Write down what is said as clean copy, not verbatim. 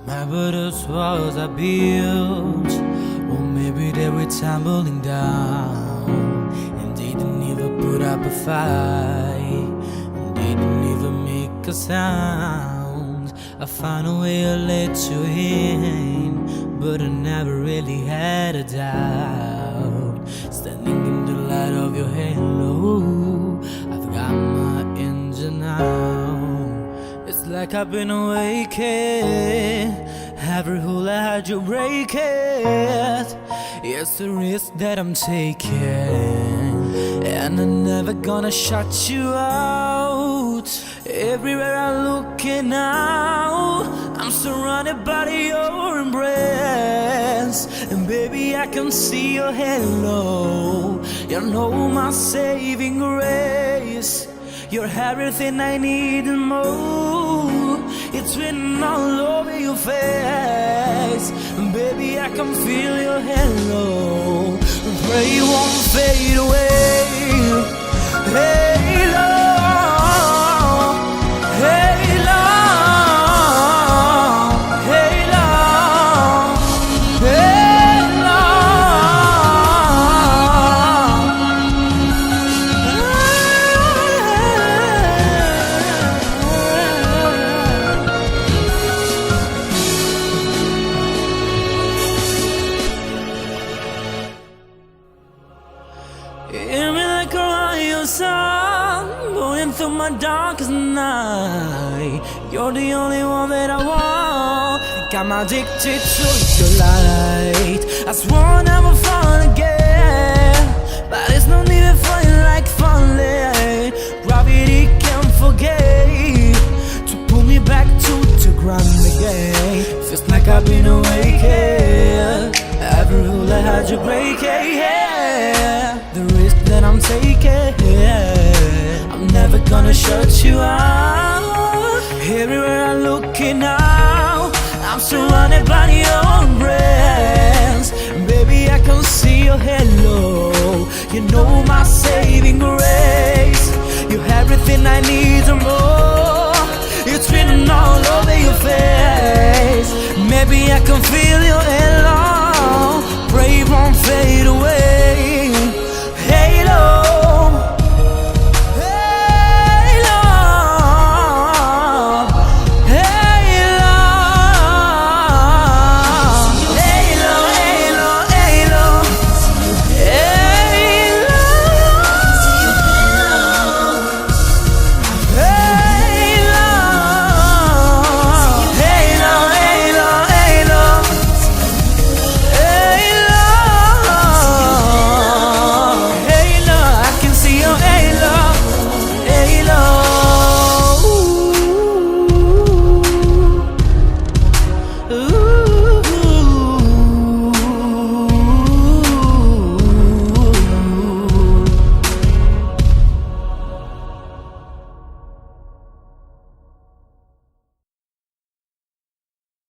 My Buddha's walls I built, or maybe they were tumbling down, and they didn't even put up a fight, and they didn't even make a sound. I found a way to let you in, but I never really had a doubt. Standing in the light of your halo, I've got my engine now. It's like I've been awakened. Every hole I had you break it. It's the risk that I'm taking, and I'm never gonna shut you out. Everywhere I look now, I'm surrounded by your embrace. And baby, I can see your halo. You know my saving grace. You're everything I need and more. It's written all over your face. And baby, I can feel your halo. Pray it won't fade away. Halo, halo, halo, halo. Hear me like a royal sun, going through my darkest night. You're the only one that I want. Got me addicted to your light. I swore I'll never fall again, but there's no need to fall like falling. Gravity can't forget to pull me back to the ground again. Feels like I've been awakened. Every rule I had you break it, yeah. The risk that I'm taking, yeah. I'm never gonna shut you out. Everywhere I look now, I'm surrounded by your embrace. Baby, I can see your halo. You know my saving grace. You're everything I need and more. It's written all over your face. Maybe I can feel your halo. Pray it won't fade away.